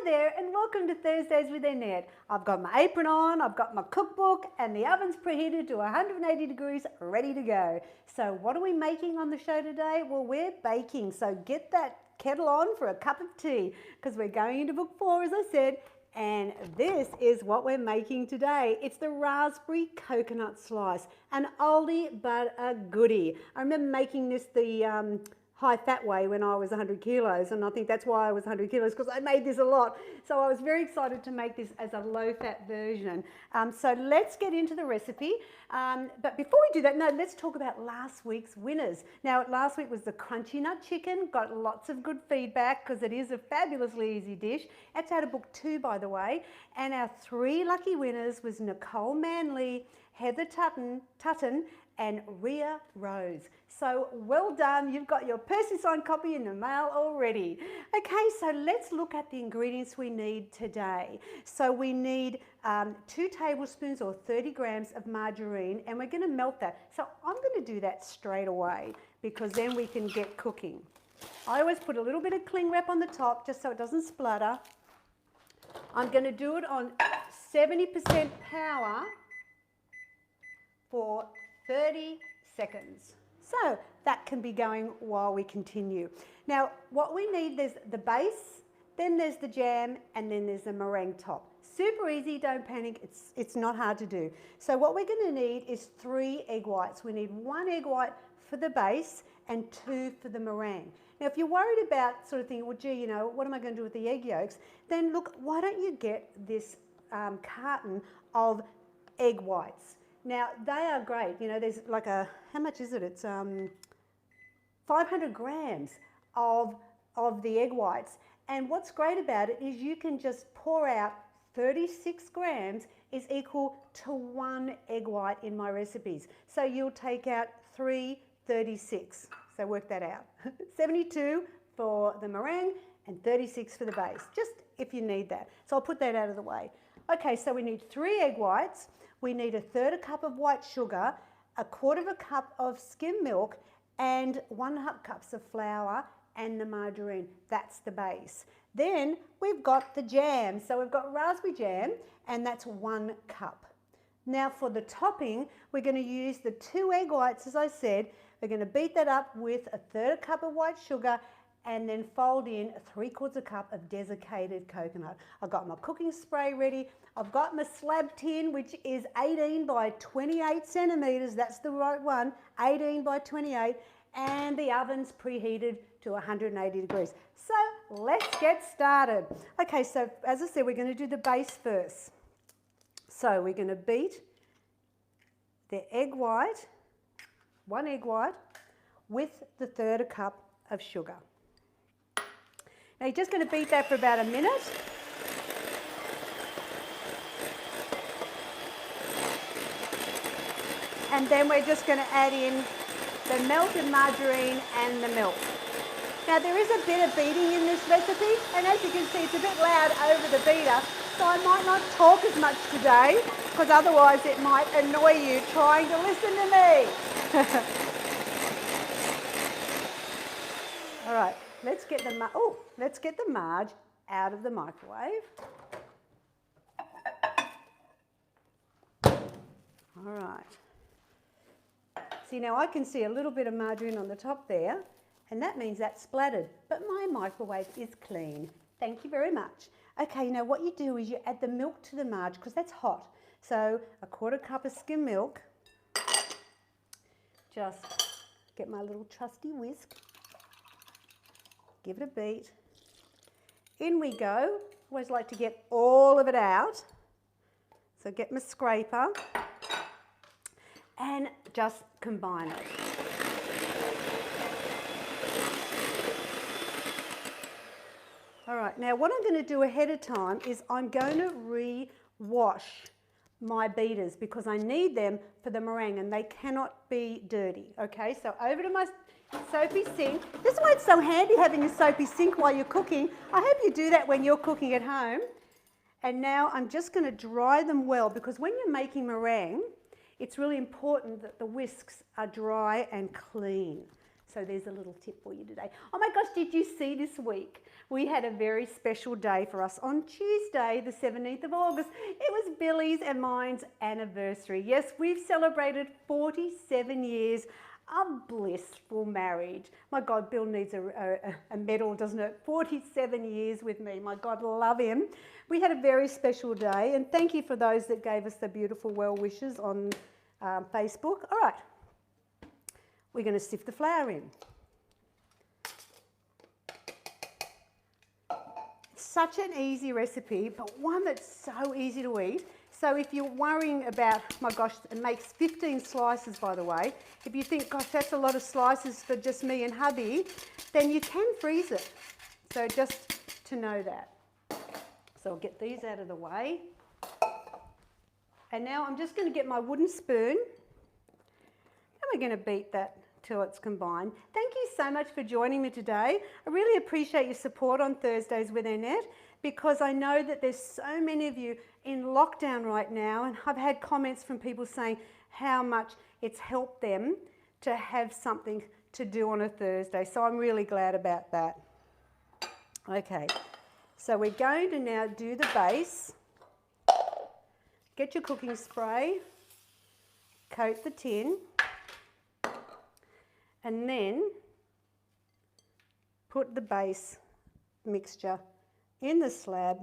there and welcome to Thursdays with Annette. I've got my apron on, I've got my cookbook and the oven's preheated to 180 degrees ready to go. So what are we making on the show today? Well, we're baking, so get that kettle on for a cup of tea because we're going into book 4 as I said, and this is what we're making today. It's the raspberry coconut slice, an oldie but a goodie. I remember making this the high fat way when I was 100 kilos, and I think that's why I was 100 kilos, because I made this a lot. So I was very excited to make this as a low fat version. So let's get into the recipe. But before we do that, no, let's talk about last week's winners. Now, last week was the crunchy nut chicken, got lots of good feedback because it is a fabulously easy dish. It's out of book 2, by the way. And our 3 lucky winners was Nicole Manley, Heather Tutton, and Rhea Rose. So well done, you've got your Percy signed copy in the mail already. Okay, so let's look at the ingredients we need today. So we need 2 tablespoons or 30 grams of margarine, and we're going to melt that. So I'm going to do that straight away because then we can get cooking. I always put a little bit of cling wrap on the top just so it doesn't splutter. I'm going to do it on 70% power for 30 seconds. So that can be going while we continue. Now what we need, there's the base, then there's the jam, and then there's the meringue top. Super easy, don't panic, it's not hard to do. So what we're going to need is 3 egg whites. We need 1 egg white for the base and 2 for the meringue. Now if you're worried about sort of thinking, well gee, you know, what am I going to do with the egg yolks? Then look, why don't you get this carton of egg whites. Now, they are great. You know, there's like a, how much is it? It's 500 grams of the egg whites. And what's great about it is you can just pour out 36 grams is equal to 1 egg white in my recipes. So you'll take out 3 36. So work that out. 72 for the meringue and 36 for the base, just if you need that. So I'll put that out of the way. Okay, so we need 3 egg whites. We need 1/3 cup of white sugar, 1/4 cup of skim milk, and 1/2 cups of flour and the margarine. That's the base. Then we've got the jam. So we've got raspberry jam, and that's 1 cup. Now for the topping, we're going to use the 2 egg whites, as I said. We're going to beat that up with 1/3 cup of white sugar, and then fold in 3/4 cup of desiccated coconut. I've got my cooking spray ready. I've got my slab tin, which is 18 by 28 centimetres. That's the right one, 18 by 28. And the oven's preheated to 180 degrees. So let's get started. Okay, so as I said, we're going to do the base first. So we're going to beat the egg white, 1 egg white, with the 1/3 cup of sugar. Now you're just going to beat that for about a minute. And then we're just going to add in the melted margarine and the milk. Now there is a bit of beating in this recipe, and as you can see it's a bit loud over the beater, so I might not talk as much today because otherwise it might annoy you trying to listen to me. All right. Let's get the marge out of the microwave. All right. See, now I can see a little bit of margarine on the top there, and that means that's splattered, but my microwave is clean. Thank you very much. Okay, now what you do is you add the milk to the marge because that's hot. So 1/4 cup of skim milk. Just get my little trusty whisk. Give it a beat. In we go. Always like to get all of it out. So get my scraper and just combine it. All right, now what I'm going to do ahead of time is I'm going to re-wash my beaters because I need them for the meringue and they cannot be dirty. Okay, so over to my soapy sink. This is why it's so handy having a soapy sink while you're cooking. I hope you do that when you're cooking at home. And now I'm just going to dry them well because when you're making meringue, it's really important that the whisks are dry and clean. So there's a little tip for you today. Oh my gosh, did you see this week? We had a very special day for us on Tuesday, the 17th of August. It was Billy's and mine's anniversary. Yes, we've celebrated 47 years of blissful marriage. My God, Bill needs a medal, doesn't it? 47 years with me. My God, love him. We had a very special day, and thank you for those that gave us the beautiful well wishes on Facebook. All right, we're going to sift the flour in. Such an easy recipe, but one that's so easy to eat. So if you're worrying about, my gosh, it makes 15 slices, by the way. If you think, gosh, that's a lot of slices for just me and hubby, then you can freeze it. So just to know that. So I'll get these out of the way. And now I'm just going to get my wooden spoon, and we're going to beat that till it's combined. Thank you so much for joining me today. I really appreciate your support on Thursdays with Annette, because I know that there's so many of you in lockdown right now, and I've had comments from people saying how much it's helped them to have something to do on a Thursday. So I'm really glad about that. Okay, so we're going to now do the base. Get your cooking spray, coat the tin, and then put the base mixture in the slab,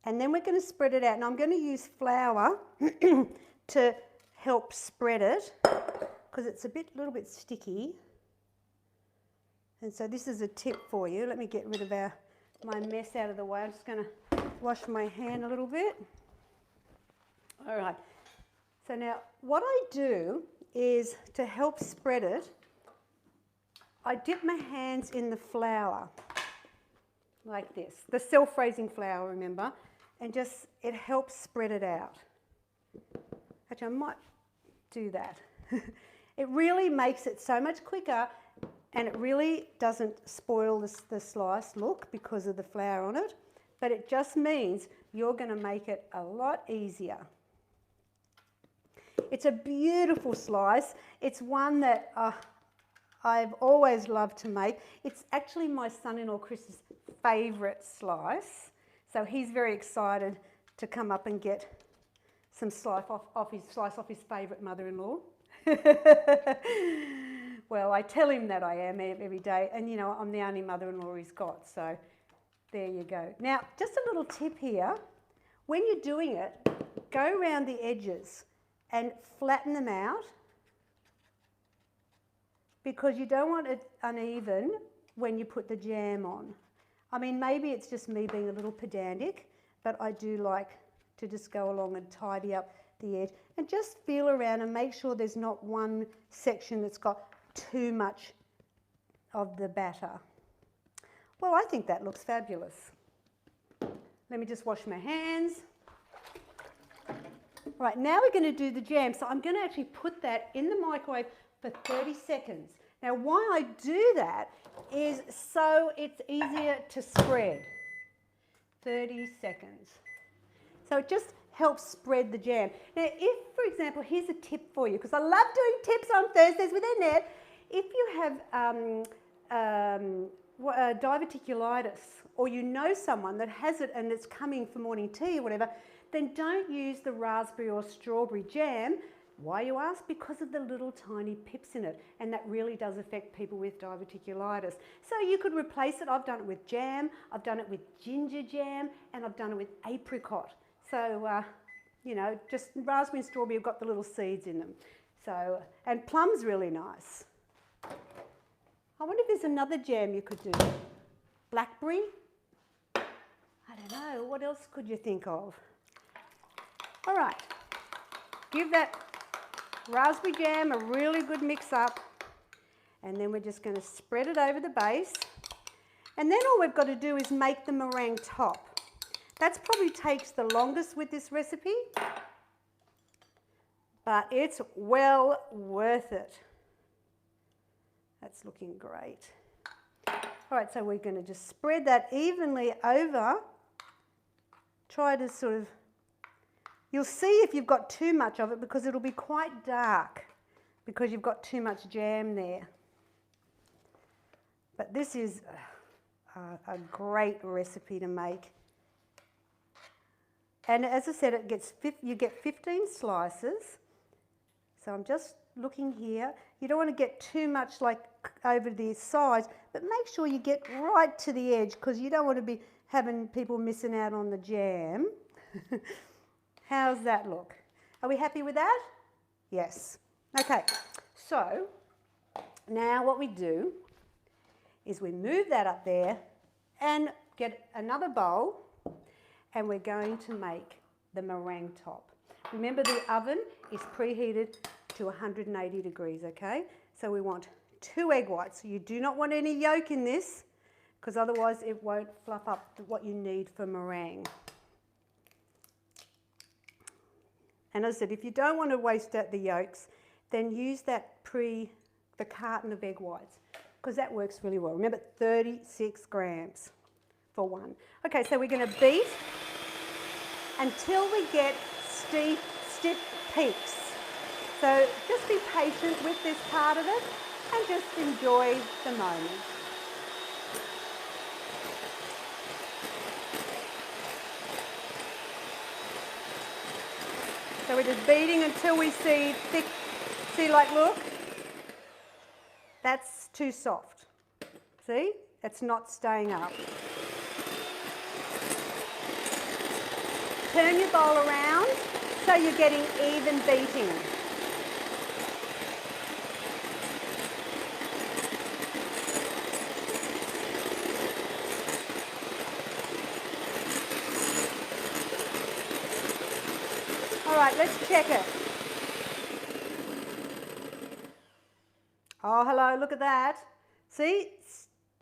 and then we're going to spread it out. And I'm going to use flour to help spread it because it's a little bit sticky. And so this is a tip for you. Let me get rid of my mess out of the way. I'm just going to wash my hand a little bit. All right. So now what I do is, to help spread it, I dip my hands in the flour like this, the self-raising flour, remember, and just, it helps spread it out. Actually, I might do that. It really makes it so much quicker, and it really doesn't spoil the slice look because of the flour on it, but it just means you're going to make it a lot easier. It's a beautiful slice. It's one that I've always loved to make. It's actually my son-in-law Chris's favourite slice, so he's very excited to come up and get some slice off his favourite mother-in-law. Well, I tell him that I am every day, and you know, I'm the only mother-in-law he's got, so there you go. Now, just a little tip here. When you're doing it, go around the edges and flatten them out, because you don't want it uneven when you put the jam on. I mean, maybe it's just me being a little pedantic, but I do like to just go along and tidy up the edge and just feel around and make sure there's not one section that's got too much of the batter. Well, I think that looks fabulous. Let me just wash my hands. Right, now we're going to do the jam. So I'm going to actually put that in the microwave for 30 seconds. Now, why I do that is so it's easier to spread. 30 seconds. So it just helps spread the jam. Now, if, for example, here's a tip for you, because I love doing tips on Thursdays with Annette. If you have diverticulitis, or you know someone that has it and it's coming for morning tea or whatever, then don't use the raspberry or strawberry jam. Why, you ask? Because of the little tiny pips in it, and that really does affect people with diverticulitis. So you could replace it. I've done it with jam, I've done it with ginger jam, and I've done it with apricot. So, you know, just raspberry and strawberry have got the little seeds in them. So, and plum's really nice. I wonder if there's another jam you could do. Blackberry? I don't know. What else could you think of? All right. Give that raspberry jam a really good mix up, and then we're just going to spread it over the base, and then all we've got to do is make the meringue top. That probably takes the longest with this recipe, but it's well worth it. That's looking great. All right, so we're going to just spread that evenly over. Try to sort of, you'll see if you've got too much of it, because it'll be quite dark because you've got too much jam there. But this is a great recipe to make. And as I said, you get 15 slices. So I'm just looking here. You don't want to get too much like over the sides, but make sure you get right to the edge because you don't want to be having people missing out on the jam. How's that look? Are we happy with that? Yes. Okay, so now what we do is we move that up there and get another bowl, and we're going to make the meringue top. Remember, the oven is preheated to 180 degrees, okay? So we want 2 egg whites. You do not want any yolk in this because otherwise it won't fluff up what you need for meringue. And as I said, if you don't want to waste out the yolks, then use the carton of egg whites because that works really well. Remember, 36 grams for one. Okay, so we're going to beat until we get stiff peaks. So just be patient with this part of it and just enjoy the moment. So we're just beating until we see thick, look, that's too soft. See, it's not staying up. Turn your bowl around so you're getting even beating. All right, let's check it. Oh, hello, look at that. See,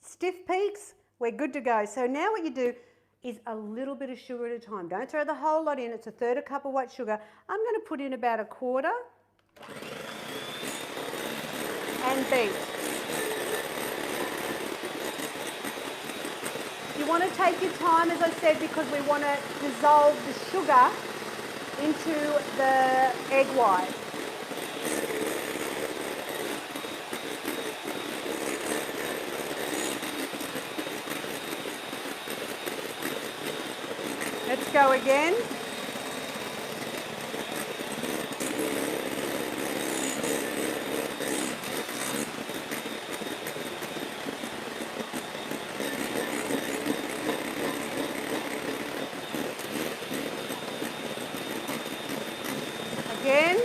stiff peaks, we're good to go. So now what you do is a little bit of sugar at a time. Don't throw the whole lot in. It's a 1/3 cup of white sugar. I'm going to put in about 1/4 and beat. You want to take your time, as I said, because we want to dissolve the sugar into the egg white. Let's go again. Again.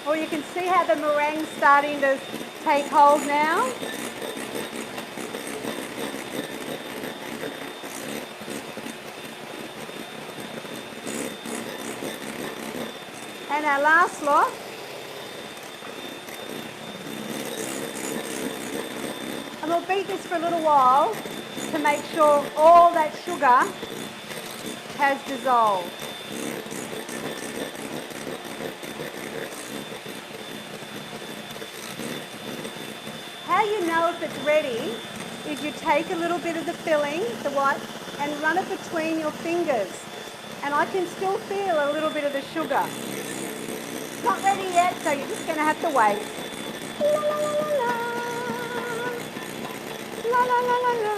Oh, you can see how the meringue's starting to take hold now. And our last lot. And we'll beat this for a little while to make sure all that sugar has dissolved. How you know if it's ready is you take a little bit of the filling, the white, and run it between your fingers. And I can still feel a little bit of the sugar. It's not ready yet, so you're just going to have to wait. La la la la la. La la la la la.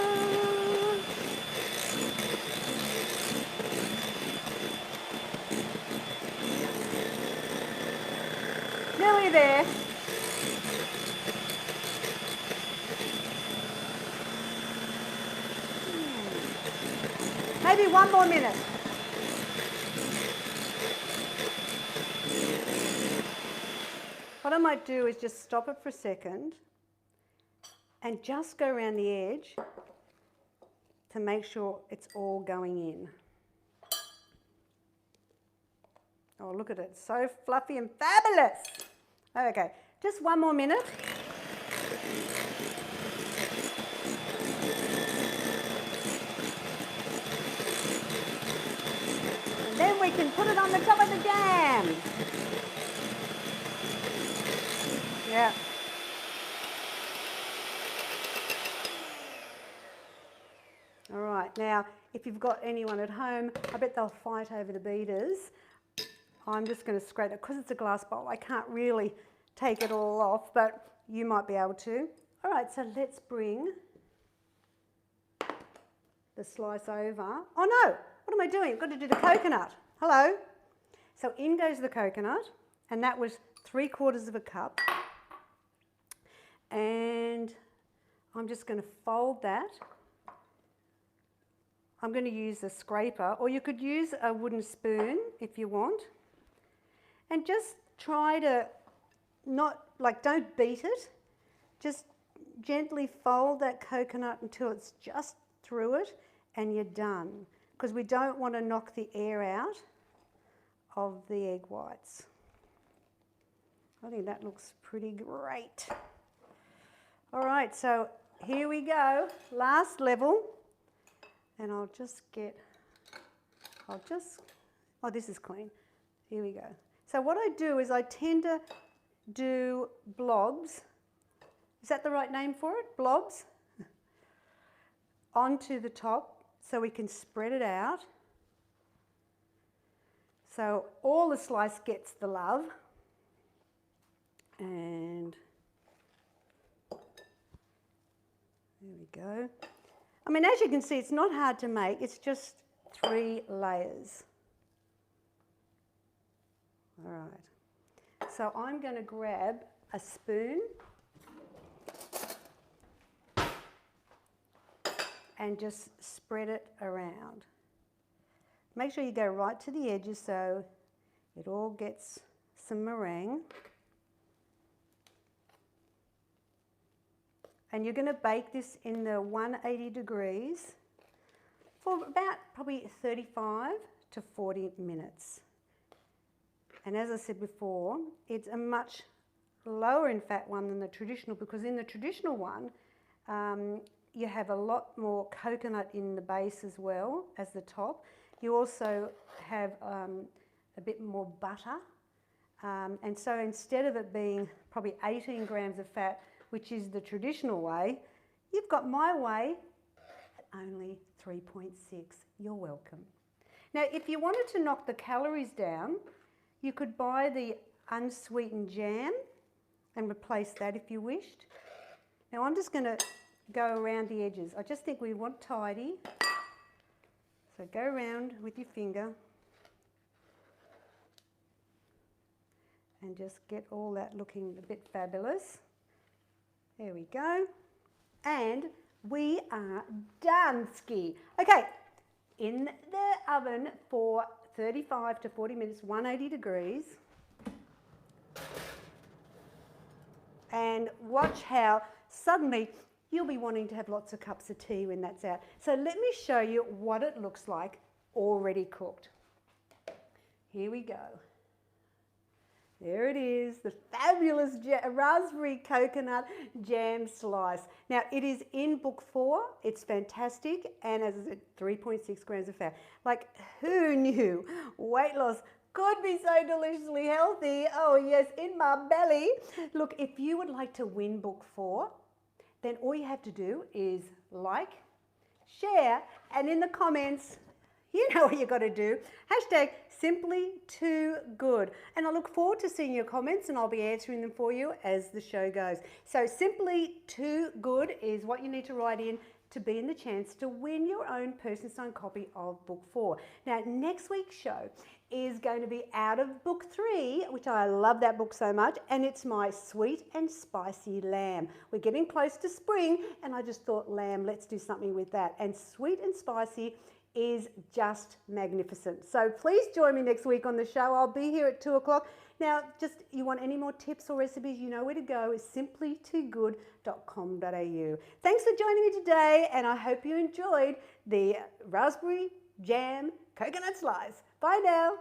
Nearly there. Maybe 1 more minute. What I might do is just stop it for a second and just go around the edge to make sure it's all going in. Oh, look at it, so fluffy and fabulous. Okay, just 1 more minute. And then we can put it on the top of the jam. Yeah. All right, now if you've got anyone at home, I bet they'll fight over the beaters. I'm just going to scrape it because it's a glass bowl. I can't really take it all off, but you might be able to. All right, so let's bring the slice over. Oh no, what am I doing? I've got to do the coconut. Hello. So in goes the coconut, and that was 3/4 of a cup. And I'm just going to fold that. I'm going to use a scraper, or you could use a wooden spoon if you want. And just try to don't beat it. Just gently fold that coconut until it's just through it and you're done. Because we don't want to knock the air out of the egg whites. I think that looks pretty great. All right, so here we go, last level. And oh, this is clean. Here we go. So what I do is I tend to do blobs. Is that the right name for it? Blobs? Onto the top so we can spread it out. So all the slice gets the love. And there we go. I mean, as you can see, it's not hard to make. It's just 3 layers. All right. So I'm going to grab a spoon and just spread it around. Make sure you go right to the edges so it all gets some meringue. And you're going to bake this in the 180 degrees for about probably 35 to 40 minutes. And as I said before, it's a much lower in fat one than the traditional, because in the traditional one, you have a lot more coconut in the base as well as the top. You also have a bit more butter. And so instead of it being probably 18 grams of fat, which is the traditional way, you've got my way at only 3.6. You're welcome. Now, if you wanted to knock the calories down, you could buy the unsweetened jam and replace that if you wished. Now, I'm just going to go around the edges. I just think we want tidy. So go around with your finger and just get all that looking a bit fabulous. There we go. And we are done, ski. Okay, in the oven for 35 to 40 minutes, 180 degrees. And watch how suddenly you'll be wanting to have lots of cups of tea when that's out. So let me show you what it looks like already cooked. Here we go. There it is, the fabulous raspberry coconut jam slice. Now, it is in book 4. It's fantastic, and as I said, 3.6 grams of fat. Like, who knew weight loss could be so deliciously healthy? Oh yes, in my belly. Look, if you would like to win book 4, then all you have to do is like, share, and in the comments, you know what you got to do. Hashtag Symplytoogood. And I look forward to seeing your comments, and I'll be answering them for you as the show goes. So Symplytoogood is what you need to write in to be in the chance to win your own personal signed copy of book 4. Now, next week's show is going to be out of book 3, which I love that book so much, and it's my sweet and spicy lamb. We're getting close to spring, and I just thought, lamb, let's do something with that. And sweet and spicy is just magnificent. So please join me next week on the show. I'll be here at 2 o'clock. Now, just you want any more tips or recipes, you know where to go. It's symplytoogood.com.au. Thanks for joining me today, and I hope you enjoyed the raspberry jam coconut slice. Bye now.